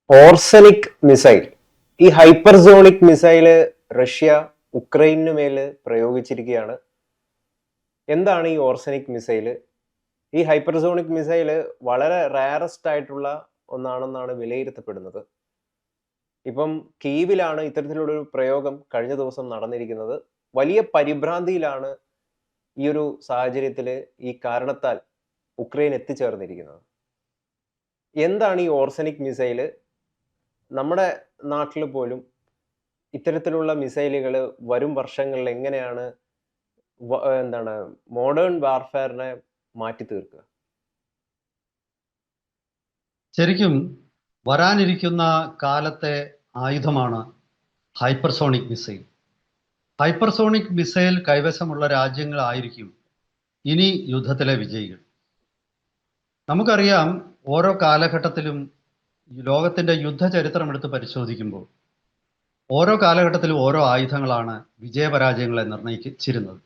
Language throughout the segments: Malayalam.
ഓർസനിക് മിസൈൽ. ഈ ഹൈപ്പർസോണിക് മിസൈല് റഷ്യ ഉക്രൈനു മേൽ പ്രയോഗിച്ചിരിക്കുകയാണ്. എന്താണ് ഈ ഓർസനിക് മിസൈല്? ഈ ഹൈപ്പർസോണിക് മിസൈല് വളരെ റയറസ്റ്റ് ആയിട്ടുള്ള ഒന്നാണെന്നാണ് വിലയിരുത്തപ്പെടുന്നത്. ഇപ്പം കീവിലാണ് ഇത്തരത്തിലുള്ളൊരു പ്രയോഗം കഴിഞ്ഞ ദിവസം നടന്നിരിക്കുന്നത്. വലിയ പരിഭ്രാന്തിയിലാണ് ഈ ഒരു സാഹചര്യത്തിൽ ഈ കാരണത്താൽ ഉക്രൈൻ എത്തിച്ചേർന്നിരിക്കുന്നത്. എന്താണ് ഈ ഓർസനിക് മിസൈല്? നമ്മുടെ നാട്ടിൽ പോലും ഇത്തരത്തിലുള്ള മിസൈലുകൾ വരും വർഷങ്ങളിൽ എങ്ങനെയാണ് എന്താണ് മോഡേൺ വാർഫെയറിനെ മാറ്റി തീർക്കുക? ശരിക്കും വരാനിരിക്കുന്ന കാലത്തെ ആയുധമാണ് ഹൈപ്പർസോണിക് മിസൈൽ. ഹൈപ്പർസോണിക് മിസൈൽ കൈവശമുള്ള രാജ്യങ്ങളായിരിക്കും ഇനി യുദ്ധത്തിലെ വിജയികൾ. നമുക്കറിയാം, ഓരോ കാലഘട്ടത്തിലും ലോകത്തിൻ്റെ യുദ്ധചരിത്രം എടുത്ത് പരിശോധിക്കുമ്പോൾ ഓരോ കാലഘട്ടത്തിലും ഓരോ ആയുധങ്ങളാണ് വിജയപരാജയങ്ങളെ നിർണ്ണയിച്ചിരുന്നത്.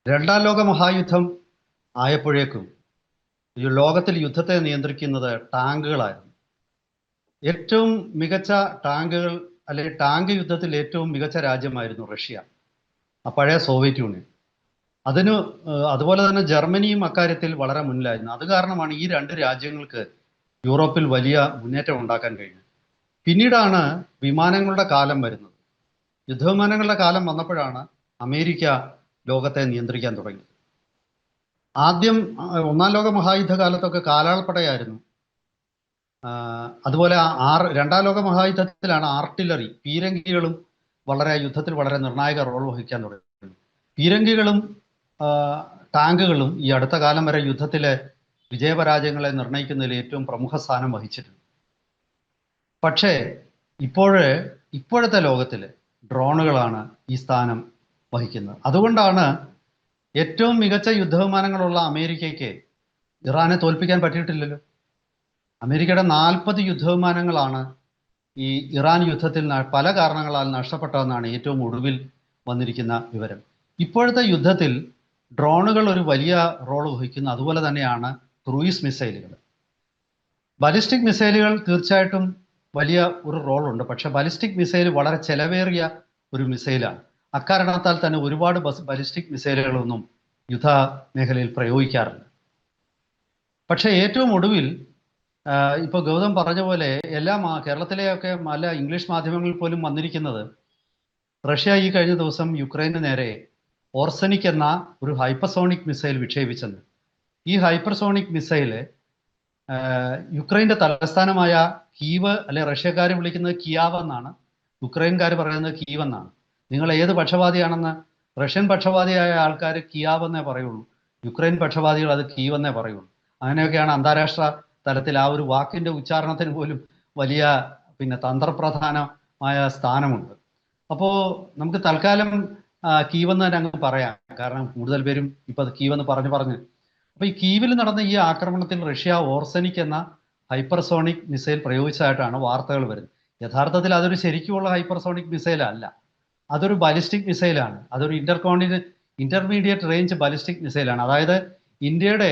രണ്ടാം ലോക മഹായുദ്ധം ആയപ്പോഴേക്കും ഈ ലോകത്തിൽ യുദ്ധത്തെ നിയന്ത്രിക്കുന്നത് ടാങ്കുകളായിരുന്നു. ഏറ്റവും മികച്ച ടാങ്കുകൾ, അല്ലെങ്കിൽ ടാങ്ക് യുദ്ധത്തിൽ ഏറ്റവും മികച്ച രാജ്യമായിരുന്നു റഷ്യ, പഴയ സോവിയറ്റ് യൂണിയൻ. അതുപോലെ തന്നെ ജർമ്മനിയും അക്കാര്യത്തിൽ വളരെ മുന്നിലായിരുന്നു. അത് കാരണമാണ് ഈ രണ്ട് രാജ്യങ്ങൾക്ക് യൂറോപ്പിൽ വലിയ മുന്നേറ്റം ഉണ്ടാക്കാൻ കഴിഞ്ഞത്. പിന്നീടാണ് വിമാനങ്ങളുടെ കാലം വരുന്നത്. യുദ്ധവിമാനങ്ങളുടെ കാലം വന്നപ്പോഴാണ് അമേരിക്ക ലോകത്തെ നിയന്ത്രിക്കാൻ തുടങ്ങിയത്. ആദ്യം ഒന്നാം ലോക മഹായുദ്ധ കാലത്തൊക്കെ കാലാൾപ്പടയായിരുന്നു. അതുപോലെ രണ്ടാം ലോക മഹായുദ്ധത്തിലാണ് ആർട്ടിലറി, പീരങ്കികളും യുദ്ധത്തിൽ വളരെ നിർണായക റോൾ വഹിക്കാൻ തുടങ്ങി. പീരങ്കികളും ടാങ്കുകളും ഈ അടുത്ത കാലം വരെ യുദ്ധത്തിലെ വിജയപരാജയങ്ങളെ നിർണ്ണയിക്കുന്നതിൽ ഏറ്റവും പ്രമുഖ സ്ഥാനം വഹിച്ചിട്ടുണ്ട്. പക്ഷേ ഇപ്പോഴത്തെ ലോകത്തിൽ ഡ്രോണുകളാണ് ഈ സ്ഥാനം വഹിക്കുന്നത്. അതുകൊണ്ടാണ് ഏറ്റവും മികച്ച യുദ്ധവിമാനങ്ങളുള്ള അമേരിക്കയ്ക്ക് ഇറാനെ തോൽപ്പിക്കാൻ പറ്റിയിട്ടില്ലല്ലോ. അമേരിക്കയുടെ 40 യുദ്ധവിമാനങ്ങളാണ് ഈ ഇറാൻ യുദ്ധത്തിൽ പല കാരണങ്ങളാൽ നഷ്ടപ്പെട്ടതെന്നാണ് ഏറ്റവും ഒടുവിൽ വന്നിരിക്കുന്ന വിവരം. ഇപ്പോഴത്തെ യുദ്ധത്തിൽ ഡ്രോണുകൾ ഒരു വലിയ റോൾ വഹിക്കുന്നു. അതുപോലെ തന്നെയാണ് ക്രൂയിസ് മിസൈലുകൾ. ബാലിസ്റ്റിക് മിസൈലുകൾ തീർച്ചയായിട്ടും വലിയ ഒരു റോളുണ്ട്. പക്ഷെ ബാലിസ്റ്റിക് മിസൈൽ വളരെ ചെലവേറിയ ഒരു മിസൈലാണ്. അക്കാരണത്താൽ തന്നെ ഒരുപാട് ബാലിസ്റ്റിക് മിസൈലുകളൊന്നും യുദ്ധ മേഖലയിൽ പ്രയോഗിക്കാറില്ല. പക്ഷേ ഏറ്റവും ഒടുവിൽ ഇപ്പോൾ ഗൗതം പറഞ്ഞ പോലെ കേരളത്തിലെയൊക്കെ പല ഇംഗ്ലീഷ് മാധ്യമങ്ങളിൽ പോലും വന്നിരിക്കുന്നത്, റഷ്യ ഈ കഴിഞ്ഞ ദിവസം യുക്രൈന് നേരെ ഓർസനിക് എന്ന ഒരു ഹൈപ്പർസോണിക് മിസൈൽ വിക്ഷേപിച്ചെന്ന്. ഈ ഹൈപ്പർസോണിക് മിസൈല് യുക്രൈൻ്റെ തലസ്ഥാനമായ കീവ്, അല്ലെ റഷ്യക്കാർ വിളിക്കുന്നത് കിയാവ് എന്നാണ്, യുക്രൈൻകാർ പറയുന്നത് കീവ് എന്നാണ്. നിങ്ങൾ ഏത് പക്ഷപാതിയാണെന്ന്? റഷ്യൻ പക്ഷപാതിയായ ആൾക്കാർ കിയാവ് എന്നേ പറയുള്ളൂ, യുക്രൈൻ പക്ഷപാതികൾ അത് കീവ് എന്നേ പറയുള്ളൂ. അങ്ങനെയൊക്കെയാണ് അന്താരാഷ്ട്ര തലത്തിൽ ആ ഒരു വാക്കിൻ്റെ ഉച്ചാരണത്തിന് പോലും വലിയ തന്ത്രപ്രധാനമായ സ്ഥാനമുണ്ട്. അപ്പോൾ നമുക്ക് തൽക്കാലം കീവെന്ന് തന്നെ അങ്ങ് പറയാം, കാരണം കൂടുതൽ പേരും ഇപ്പം അത് കീവെന്ന് പറഞ്ഞ് അപ്പോൾ ഈ കീവിൽ നടന്ന ഈ ആക്രമണത്തിൽ റഷ്യ ഓർസനിക് എന്ന ഹൈപ്പർസോണിക് മിസൈൽ പ്രയോഗിച്ചതായിട്ടാണ് വാർത്തകൾ വരുന്നത്. യഥാർത്ഥത്തിൽ അതൊരു ശരിക്കുമുള്ള ഹൈപ്പർസോണിക് മിസൈൽ അല്ല, അതൊരു ബാലിസ്റ്റിക് മിസൈലാണ്. അതൊരു ഇന്റർമീഡിയറ്റ് റേഞ്ച് ബാലിസ്റ്റിക് മിസൈലാണ്. അതായത് ഇന്ത്യയുടെ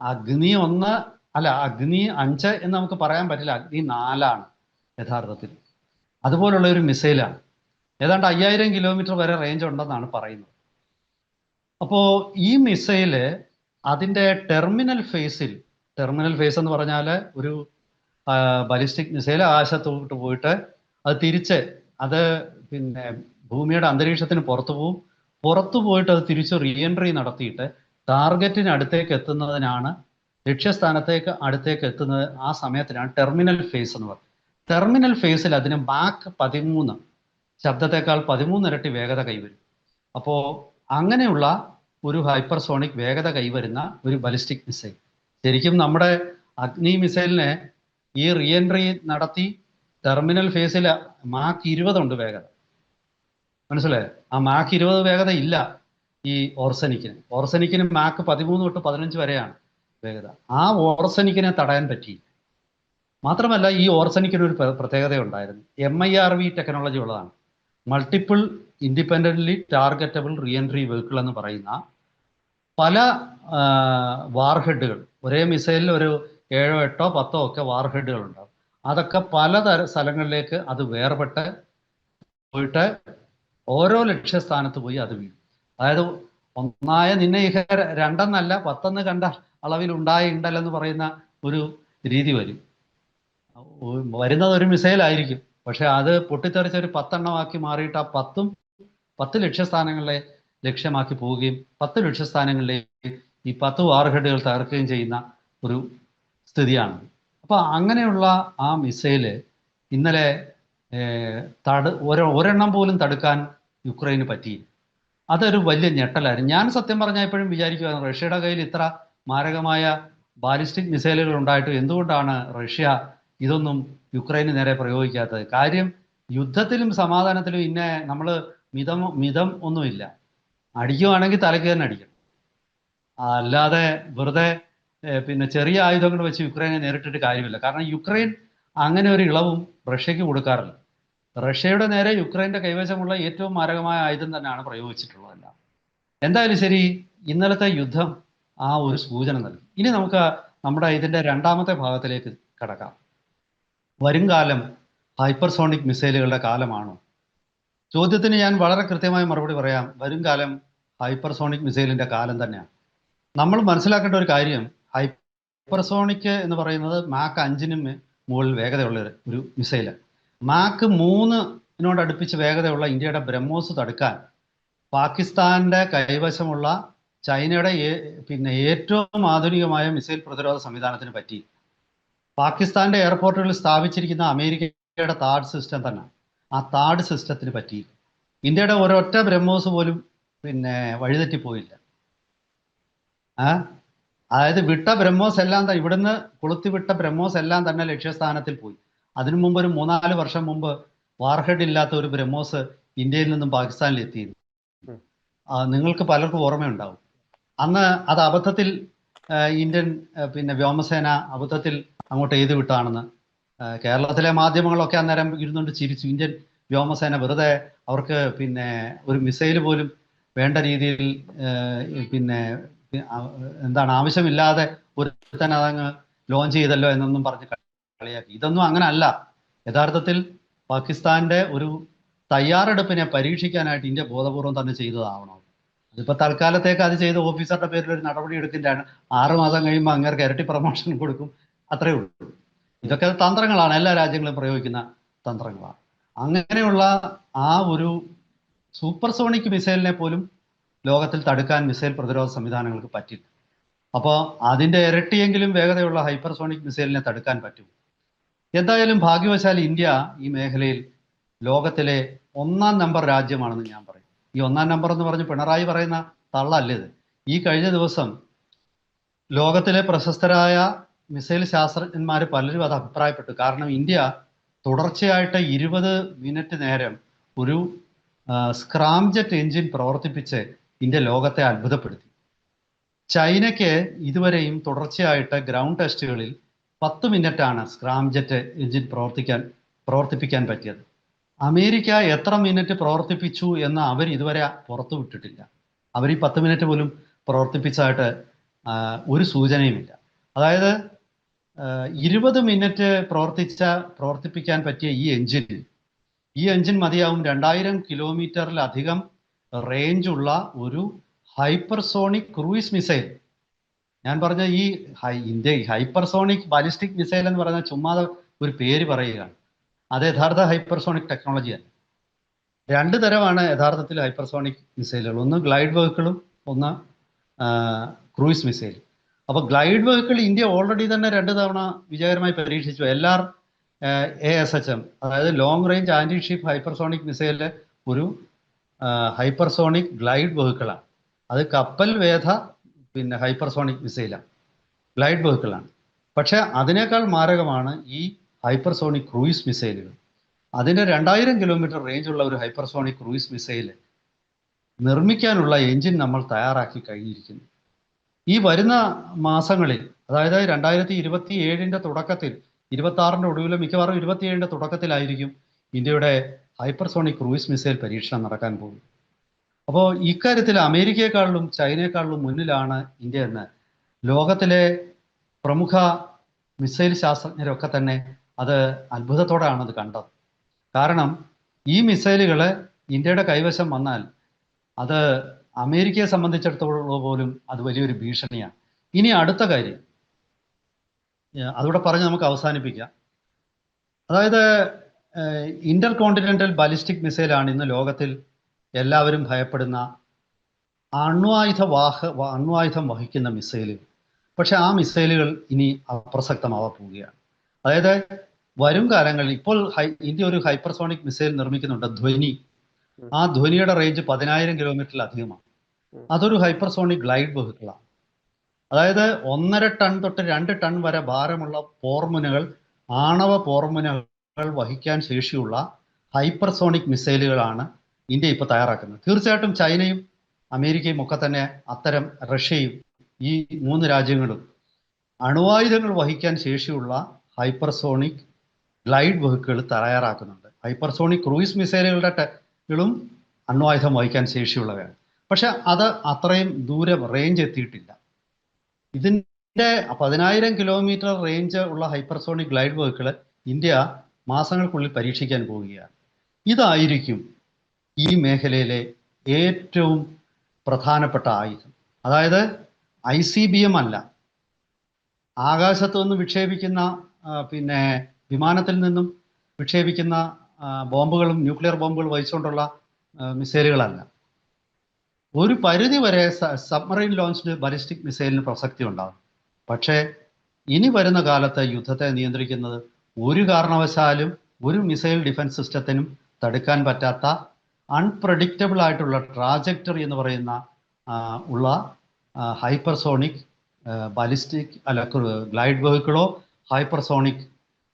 അഗ്നി 1 അല്ല, അഗ്നി 5 എന്ന് നമുക്ക് പറയാൻ പറ്റില്ല, അഗ്നി 4 യഥാർത്ഥത്തിൽ. അതുപോലുള്ള ഒരു മിസൈലാണ്. ഏതാണ്ട് 5000 കിലോമീറ്റർ വരെ റേഞ്ച് ഉണ്ടെന്നാണ് പറയുന്നത്. അപ്പോൾ ഈ മിസൈല് അതിൻ്റെ ടെർമിനൽ ഫേസ് എന്ന് പറഞ്ഞാൽ ഒരു ബാലിസ്റ്റിക് മിസൈൽ ആകാശത്തോട്ട് പോയിട്ട് അത് തിരിച്ച് ഭൂമിയുടെ അന്തരീക്ഷത്തിന് പുറത്തു പോയിട്ട് അത് തിരിച്ച് റീഎൻട്രി നടത്തിയിട്ട് ടാർഗറ്റിന് അടുത്തേക്ക് എത്തുന്നതിനാണ്, ലക്ഷ്യസ്ഥാനത്തേക്ക് അടുത്തേക്ക് എത്തുന്നത് ആ സമയത്തിനാണ് ടെർമിനൽ ഫേസ് എന്ന് പറയുന്നത്. ടെർമിനൽ ഫേസിൽ അതിന് മാക്ക് 13, ശബ്ദത്തെക്കാൾ 13 ഇരട്ടി വേഗത കൈവരും. അപ്പോൾ അങ്ങനെയുള്ള ഒരു ഹൈപ്പർസോണിക് വേഗത കൈവരുന്ന ഒരു ബാലിസ്റ്റിക് മിസൈൽ. ശരിക്കും നമ്മുടെ അഗ്നി മിസൈലിനെ ഈ റീഎൻട്രി നടത്തി ടെർമിനൽ ഫേസിൽ മാക്ക് 20 ഉണ്ട് വേഗത. മനസ്സിലായോ? ആ മാക്ക് 20 വേഗത ഇല്ല ഈ ഓർസനിക്കിന് മാക്ക് 13 തൊട്ട് 15 വരെയാണ് വേഗത. ആ ഓർസനിക്കിനെ തടയാൻ പറ്റി. മാത്രമല്ല, ഈ ഓർസനിക്കിന് ഒരു പ്രത്യേകത ഉണ്ടായിരുന്നു. MIRV ടെക്നോളജി ഉള്ളതാണ്. Multiple independently targetable reentry vehicle എന്ന് പറയുന്ന പല വാർഹെഡുകൾ, ഒരേ മിസൈലിൽ ഒരു 7, 8, 10 ഒക്കെ വാർഹെഡുകൾ ഉണ്ടാകും. അതൊക്കെ പലതര സ്ഥലങ്ങളിലേക്ക് അത് വേർപെട്ട് പോയിട്ട് ഓരോ ലക്ഷ്യസ്ഥാനത്ത് പോയി അത് വീഴും. അതായത് ഒന്നായ നിന്നെ ഇഹ രണ്ടെന്നല്ല 10 കണ്ട അളവിൽ ഉണ്ടല്ലെന്ന് പറയുന്ന ഒരു രീതി വരും. വരുന്നത് ഒരു മിസൈലായിരിക്കും, പക്ഷെ അത് പൊട്ടിത്തെറിച്ച ഒരു 10 മാറിയിട്ട് ആ 10 ലക്ഷ്യസ്ഥാനങ്ങളെ ലക്ഷ്യമാക്കി പോവുകയും 10 ലക്ഷ്യസ്ഥാനങ്ങളിലേക്ക് ഈ 10 വാർഹെഡുകൾ തകർക്കുകയും ചെയ്യുന്ന ഒരു സ്ഥിതിയാണ്. അപ്പോൾ അങ്ങനെയുള്ള ആ മിസൈല് ഇന്നലെ ഒരെണ്ണം പോലും തടുക്കാൻ യുക്രൈന് പറ്റിയില്ല. അതൊരു വലിയ ഞെട്ടലായിരുന്നു. ഞാൻ സത്യം പറഞ്ഞാൽ എപ്പോഴും വിചാരിക്കുമായിരുന്നു, റഷ്യയുടെ കയ്യിൽ ഇത്ര മാരകമായ ബാലിസ്റ്റിക് മിസൈലുകൾ ഉണ്ടായിട്ടും എന്തുകൊണ്ടാണ് റഷ്യ ഇതൊന്നും യുക്രൈന് നേരെ പ്രയോഗിക്കാത്തത്? കാര്യം യുദ്ധത്തിലും സമാധാനത്തിലും ഇന്നെ നമ്മൾ മിതം ഒന്നുമില്ല. അടിക്കുവാണെങ്കിൽ തലയ്ക്ക് തന്നെ അടിക്കണം, അല്ലാതെ വെറുതെ പിന്നെ ചെറിയ ആയുധങ്ങൾ വെച്ച് യുക്രൈനെ നേരിട്ടിട്ട് കാര്യമില്ല. കാരണം യുക്രൈൻ അങ്ങനെ ഒരു ഇളവും റഷ്യക്ക് കൊടുക്കാറില്ല. റഷ്യയുടെ നേരെ യുക്രൈൻ്റെ കൈവശമുള്ള ഏറ്റവും മാരകമായ ആയുധം തന്നെയാണ് പ്രയോഗിച്ചിട്ടുള്ളതല്ല. എന്തായാലും ശരി, ഇന്നലത്തെ യുദ്ധം ആ ഒരു സൂചന നൽകി. ഇനി നമുക്ക് നമ്മുടെ ഇതിൻ്റെ രണ്ടാമത്തെ ഭാഗത്തിലേക്ക് കടക്കാം. വരുംകാലം ഹൈപ്പർസോണിക് മിസൈലുകളുടെ കാലമാണോ? ചോദ്യത്തിന് ഞാൻ വളരെ കൃത്യമായ മറുപടി പറയാം. വരുംകാലം ഹൈപ്പർസോണിക് മിസൈലിൻ്റെ കാലം തന്നെയാണ്. നമ്മൾ മനസ്സിലാക്കേണ്ട ഒരു കാര്യം, ഹൈപ്പർസോണിക് എന്ന് പറയുന്നത് മാക്ക് 5-നും മുകളിൽ വേഗതയുള്ള ഒരു മിസൈല്. മാക്ക് 3-നോടടുപ്പിച്ച് വേഗതയുള്ള ഇന്ത്യയുടെ ബ്രഹ്മോസ് തടുക്കാൻ പാകിസ്ഥാന്റെ കൈവശമുള്ള ചൈനയുടെ ഏറ്റവും ആധുനികമായ മിസൈൽ പ്രതിരോധ സംവിധാനത്തിന് പറ്റി. പാകിസ്ഥാന്റെ എയർപോർട്ടുകളിൽ സ്ഥാപിച്ചിരിക്കുന്ന അമേരിക്കയുടെ താഡ് സിസ്റ്റം തന്നെ, ആ താഡ് സിസ്റ്റത്തിന് പറ്റി. ഇന്ത്യയുടെ ഒരൊറ്റ ബ്രഹ്മോസ് പോലും വഴിതെറ്റിപ്പോയില്ല. അതായത് വിട്ട ബ്രഹ്മോസ് എല്ലാം തന്നെ, ഇവിടുന്ന് കൊളുത്തിവിട്ട ബ്രഹ്മോസ് എല്ലാം തന്നെ ലക്ഷ്യസ്ഥാനത്തിൽ പോയി. അതിനു മുമ്പ് ഒരു 3-4 വർഷം മുമ്പ് വാർഹെഡ് ഇല്ലാത്ത ഒരു ബ്രഹ്മോസ് ഇന്ത്യയിൽ നിന്നും പാകിസ്ഥാനിൽ എത്തിയിരുന്നു. നിങ്ങൾക്ക് പലർക്കും ഓർമ്മയുണ്ടാവും. അന്ന് അത് അബദ്ധത്തിൽ ഇന്ത്യൻ വ്യോമസേന അബദ്ധത്തിൽ അങ്ങോട്ട് എഴുതി വിട്ടാണെന്ന്. കേരളത്തിലെ മാധ്യമങ്ങളൊക്കെ അന്നേരം ഇരുന്നുകൊണ്ട് ചിരിച്ചു. ഇന്ത്യൻ വ്യോമസേന വെറുതെ അവർക്ക് ഒരു മിസൈൽ പോലും വേണ്ട രീതിയിൽ ആവശ്യമില്ലാതെ തന്നെ അതങ്ങ് ലോഞ്ച് ചെയ്തല്ലോ എന്നൊന്നും പറഞ്ഞ് കളിയാക്കി. ഇതൊന്നും അങ്ങനെ അല്ല. യഥാർത്ഥത്തിൽ പാകിസ്ഥാന്റെ ഒരു തയ്യാറെടുപ്പിനെ പരീക്ഷിക്കാനായിട്ട് ഇന്ത്യ ബോധപൂർവം തന്നെ ചെയ്തതാവണം. അതിപ്പോൾ തൽക്കാലത്തേക്ക് അത് ചെയ്ത് ഓഫീസറുടെ പേരിൽ ഒരു നടപടി എടുക്കുന്നതാണ്. 6 മാസം കഴിയുമ്പോൾ അങ്ങേർക്ക് ഇരട്ടി പ്രൊമോഷൻ കൊടുക്കും, അത്രേ ഉള്ളൂ. ഇതൊക്കെ തന്ത്രങ്ങളാണ്, എല്ലാ രാജ്യങ്ങളും പ്രയോഗിക്കുന്ന തന്ത്രങ്ങളാണ്. അങ്ങനെയുള്ള ആ ഒരു സൂപ്പർസോണിക് മിസൈലിനെ പോലും ലോകത്തിൽ തടുക്കാൻ മിസൈൽ പ്രതിരോധ സംവിധാനങ്ങൾക്ക് പറ്റില്ല. അപ്പോൾ അതിൻ്റെ ഇരട്ടിയെങ്കിലും വേഗതയുള്ള ഹൈപ്പർസോണിക് മിസൈലിനെ തടുക്കാൻ പറ്റും. എന്തായാലും ഭാഗ്യവശാൽ ഇന്ത്യ ഈ മേഖലയിൽ ലോകത്തിലെ 1-ാം നമ്പർ രാജ്യമാണെന്ന് ഞാൻ പറയും. ഈ 1-ാം നമ്പർ എന്ന് പറഞ്ഞ് പിണറായി പറയുന്ന തള്ളല്ലേത്. ഈ കഴിഞ്ഞ ദിവസം ലോകത്തിലെ പ്രശസ്തരായ മിസൈൽ ശാസ്ത്രജ്ഞന്മാർ പലരും അത് അഭിപ്രായപ്പെട്ടു. കാരണം ഇന്ത്യ തുടർച്ചയായിട്ട് 20 മിനിറ്റ് നേരം ഒരു സ്ക്രാംജെറ്റ് എഞ്ചിൻ പ്രവർത്തിപ്പിച്ച് ഇന്ത്യ ലോകത്തെ അത്ഭുതപ്പെടുത്തി. ചൈനയ്ക്ക് ഇതുവരെയും തുടർച്ചയായിട്ട് ഗ്രൗണ്ട് ടെസ്റ്റുകളിൽ 10 മിനിറ്റാണ് സ്ക്രാംജെറ്റ് എഞ്ചിൻ പ്രവർത്തിപ്പിക്കാൻ പറ്റിയത്. അമേരിക്ക എത്ര മിനിറ്റ് പ്രവർത്തിപ്പിച്ചു എന്ന് അവർ ഇതുവരെ പുറത്തു വിട്ടിട്ടില്ല. അവർ ഈ 10 മിനിറ്റ് പോലും പ്രവർത്തിപ്പിച്ചതായിട്ട് ഒരു സൂചനയുമില്ല. അതായത് 20 മിനിറ്റ് പ്രവർത്തിപ്പിക്കാൻ പറ്റിയ ഈ എഞ്ചിൻ മതിയാവും 2000 കിലോമീറ്ററിലധികം റേഞ്ചുള്ള ഒരു ഹൈപ്പർസോണിക് ക്രൂയിസ് മിസൈൽ. ഞാൻ പറഞ്ഞ ഈ ഹൈപ്പർസോണിക് ബാലിസ്റ്റിക് മിസൈൽ എന്ന് പറയുന്ന ചുമ്മാതെ ഒരു പേര് പറയുകയാണ്. അത് യഥാർത്ഥ ഹൈപ്പർസോണിക് ടെക്നോളജിയാണ്. 2 തരമാണ് യഥാർത്ഥത്തിൽ ഹൈപ്പർസോണിക് മിസൈലുകൾ. ഒന്ന് ഗ്ലൈഡ് വെഹിക്കിളും ഒന്ന് ക്രൂയിസ് മിസൈൽ. അപ്പോൾ ഗ്ലൈഡ് വെഹിക്കിൾ ഇന്ത്യ ഓൾറെഡി തന്നെ 2 തവണ വിജയകരമായി പരീക്ഷിച്ചു. ASHM, അതായത് long range anti ship hypersonic മിസൈലിലെ ഒരു ഹൈപ്പർസോണിക് ഗ്ലൈഡ് വെഹിക്കിളാണ്. അത് കപ്പൽ വേധ ഹൈപ്പർസോണിക് മിസൈലാണ്, ഗ്ലൈഡ് വെഹിക്കിളാണ്. പക്ഷേ അതിനേക്കാൾ മാരകമാണ് ഈ ഹൈപ്പർസോണിക് ക്രൂയിസ് മിസൈലുകൾ. അതിൻ്റെ 2000 കിലോമീറ്റർ റേഞ്ചുള്ള ഒരു ഹൈപ്പർസോണിക് ക്രൂയിസ് മിസൈൽ നിർമ്മിക്കാനുള്ള എഞ്ചിൻ നമ്മൾ തയ്യാറാക്കി കഴിഞ്ഞിരിക്കുന്നു. ഈ വരുന്ന മാസങ്ങളിൽ, അതായത് 2027 തുടക്കത്തിൽ, 26 ഒടുവിലും മിക്കവാറും 27 തുടക്കത്തിലായിരിക്കും ഇന്ത്യയുടെ ഹൈപ്പർസോണിക് ക്രൂയിസ് മിസൈൽ പരീക്ഷണം നടക്കാൻ പോകും. അപ്പോൾ ഇക്കാര്യത്തിൽ അമേരിക്കയെക്കാളിലും ചൈനയെക്കാളിലും മുന്നിലാണ് ഇന്ത്യ എന്ന് ലോകത്തിലെ പ്രമുഖ മിസൈൽ ശാസ്ത്രജ്ഞരൊക്കെ തന്നെ അത് അത്ഭുതത്തോടെയാണ് അത് കണ്ടത്. കാരണം ഈ മിസൈലുകൾ ഇന്ത്യയുടെ കൈവശം വന്നാൽ അത് അമേരിക്കയെ സംബന്ധിച്ചിടത്തോളം പോലും അത് വലിയൊരു ഭീഷണിയാണ്. ഇനി അടുത്ത കാര്യം അതുകൂടെ പറഞ്ഞ് നമുക്ക് അവസാനിപ്പിക്കാം. അതായത് ഇന്റർ കോണ്ടിനെന്റൽ ബാലിസ്റ്റിക് മിസൈലാണ് ഇന്ന് ലോകത്തിൽ എല്ലാവരും ഭയപ്പെടുന്ന അണ്വായുധം വഹിക്കുന്ന മിസൈലുകൾ. പക്ഷെ ആ മിസൈലുകൾ ഇനി അപ്രസക്തമാവാൻ പോവുകയാണ്. അതായത് വരും കാലങ്ങളിൽ ഇപ്പോൾ ഇന്ത്യ ഒരു ഹൈപ്പർസോണിക് മിസൈൽ നിർമ്മിക്കുന്നുണ്ട്, ധ്വനി. ആ ധ്വനിയുടെ റേഞ്ച് 10,000 കിലോമീറ്ററിലധികമാണ്. അതൊരു ഹൈപ്പർസോണിക് ഗ്ലൈഡ് വെഹിക്കിളാണ്. അതായത് 1.5 ടൺ തൊട്ട് 2 ടൺ വരെ ഭാരമുള്ള പോർമുനകൾ, ആണവ പോർമുനകൾ വഹിക്കാൻ ശേഷിയുള്ള ഹൈപ്പർസോണിക് മിസൈലുകളാണ് ഇന്ത്യ ഇപ്പോൾ തയ്യാറാക്കുന്നത്. തീർച്ചയായിട്ടും ചൈനയും അമേരിക്കയും ഒക്കെ തന്നെ അത്തരം, റഷ്യയും, ഈ 3 രാജ്യങ്ങളും അണുവായുധങ്ങൾ വഹിക്കാൻ ശേഷിയുള്ള ഹൈപ്പർസോണിക് ഗ്ലൈഡ് വെഹിക്കിൾ തയ്യാറാക്കുന്നുണ്ട്. ഹൈപ്പർസോണിക് ക്രൂയിസ് മിസൈലുകളുടെ അണ്വായുധം വഹിക്കാൻ ശേഷിയുള്ളവയാണ്. പക്ഷെ അത് അത്രയും ദൂരം റേഞ്ച് എത്തിയിട്ടില്ല. ഇതിൻ്റെ 10,000 കിലോമീറ്റർ റേഞ്ച് ഉള്ള ഹൈപ്പർസോണിക് ഗ്ലൈഡ് വെഹിക്കിൾ ഇന്ത്യ മാസങ്ങൾക്കുള്ളിൽ പരീക്ഷിക്കാൻ പോവുകയാണ്. ഇതായിരിക്കും ഈ മേഖലയിലെ ഏറ്റവും പ്രധാനപ്പെട്ട ആയുധം. അതായത് ICBM അല്ല, ആകാശത്തു നിന്ന് വിക്ഷേപിക്കുന്ന പിന്നെ വിമാനത്തിൽ നിന്നും വിക്ഷേപിക്കുന്ന ബോംബുകളും ന്യൂക്ലിയർ ബോംബുകൾ വഹിച്ചുകൊണ്ടുള്ള മിസൈലുകളല്ല. ഒരു പരിധി വരെ സബ്മറൈൻ ലോഞ്ച്ഡ് ബാലിസ്റ്റിക് മിസൈലിന് പ്രസക്തി ഉണ്ടാകും. പക്ഷേ ഇനി വരുന്ന കാലത്ത് യുദ്ധത്തെ നിയന്ത്രിക്കുന്നത് ഒരു കാരണവശാലും ഒരു മിസൈൽ ഡിഫൻസ് സിസ്റ്റത്തിനും തടുക്കാൻ പറ്റാത്ത അൺപ്രഡിക്റ്റബിൾ ആയിട്ടുള്ള ട്രാജക്ടറി എന്ന് പറയുന്ന ഉള്ള ഹൈപ്പർസോണിക് ബാലിസ്റ്റിക് ഗ്ലൈഡ് വെഹിക്കിളോ ഹൈപ്പർസോണിക്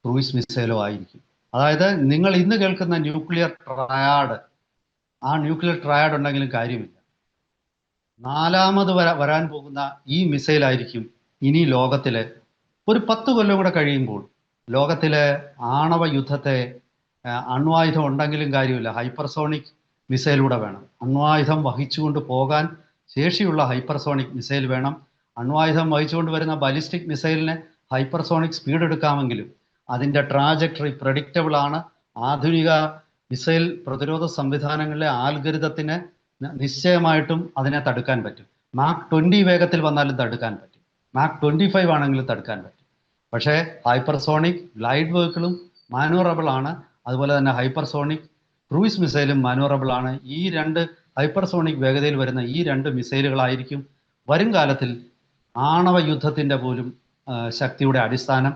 ക്രൂയിസ് മിസൈലോ ആയിരിക്കും. അതായത് നിങ്ങൾ ഇന്ന് കേൾക്കുന്ന ന്യൂക്ലിയർ ട്രയാഡ്, ആ ന്യൂക്ലിയർ ട്രയാഡ് ഉണ്ടെങ്കിലും കാര്യമില്ല. 4ാമത് വരാൻ പോകുന്ന ഈ മിസൈലായിരിക്കും ഇനി ലോകത്തിലെ ഒരു 10 കൊല്ലം കൂടെ കഴിയുമ്പോൾ ലോകത്തിലെ ആണവ യുദ്ധത്തെ, അണ്വായുധം ഉണ്ടെങ്കിലും കാര്യമില്ല, ഹൈപ്പർസോണിക് മിസൈലൂടെ വേണം. അണ്വായുധം വഹിച്ചുകൊണ്ട് പോകാൻ ശേഷിയുള്ള ഹൈപ്പർസോണിക് മിസൈൽ വേണം. അണ്വായുധം വഹിച്ചുകൊണ്ട് വരുന്ന ബാലിസ്റ്റിക് മിസൈലിന് ഹൈപ്പർസോണിക് സ്പീഡ് എടുക്കാമെങ്കിലും അതിൻ്റെ ട്രാജക്ടറി പ്രഡിക്റ്റബിൾ ആണ്. ആധുനിക മിസൈൽ പ്രതിരോധ സംവിധാനങ്ങളിലെ ആൽഗരിതത്തിന് നിശ്ചയമായിട്ടും അതിനെ തടുക്കാൻ പറ്റും. മാക് 20 വേഗത്തിൽ വന്നാലും തടുക്കാൻ പറ്റും, മാക് 25 ആണെങ്കിലും തടുക്കാൻ പറ്റും. പക്ഷേ ഹൈപ്പർസോണിക് ഗ്ലൈഡ് വെഹിക്കിളും മാനുവറബിൾ ആണ്, അതുപോലെ തന്നെ ഹൈപ്പർസോണിക് ക്രൂയിസ് മിസൈലും മാനുവറബിൾ ആണ്. ഈ 2 ഹൈപ്പർസോണിക് വേഗതയിൽ വരുന്ന ഈ 2 മിസൈലുകളായിരിക്കും വരും കാലത്തിൽ ആണവ യുദ്ധത്തിൻ്റെ പോലും ശക്തിയുടെ അടിസ്ഥാനം.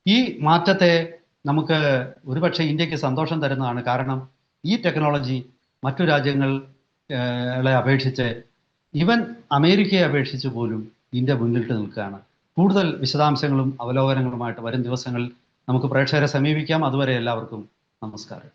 ഈ മാറ്റത്തെ നമുക്ക് ഒരുപക്ഷെ ഇന്ത്യക്ക് സന്തോഷം തരുന്നതാണ്. കാരണം ഈ ടെക്നോളജി മറ്റു രാജ്യങ്ങളെ അപേക്ഷിച്ച്, ഈവൻ അമേരിക്കയെ അപേക്ഷിച്ച് പോലും ഇന്ത്യ മുന്നിട്ട് നിൽക്കുകയാണ്. കൂടുതൽ വിശദാംശങ്ങളും അവലോകനങ്ങളുമായിട്ട് വരും ദിവസങ്ങളിൽ നമുക്ക് പ്രേക്ഷകരെ സമീപിക്കാം. അതുവരെ എല്ലാവർക്കും നമസ്കാരം.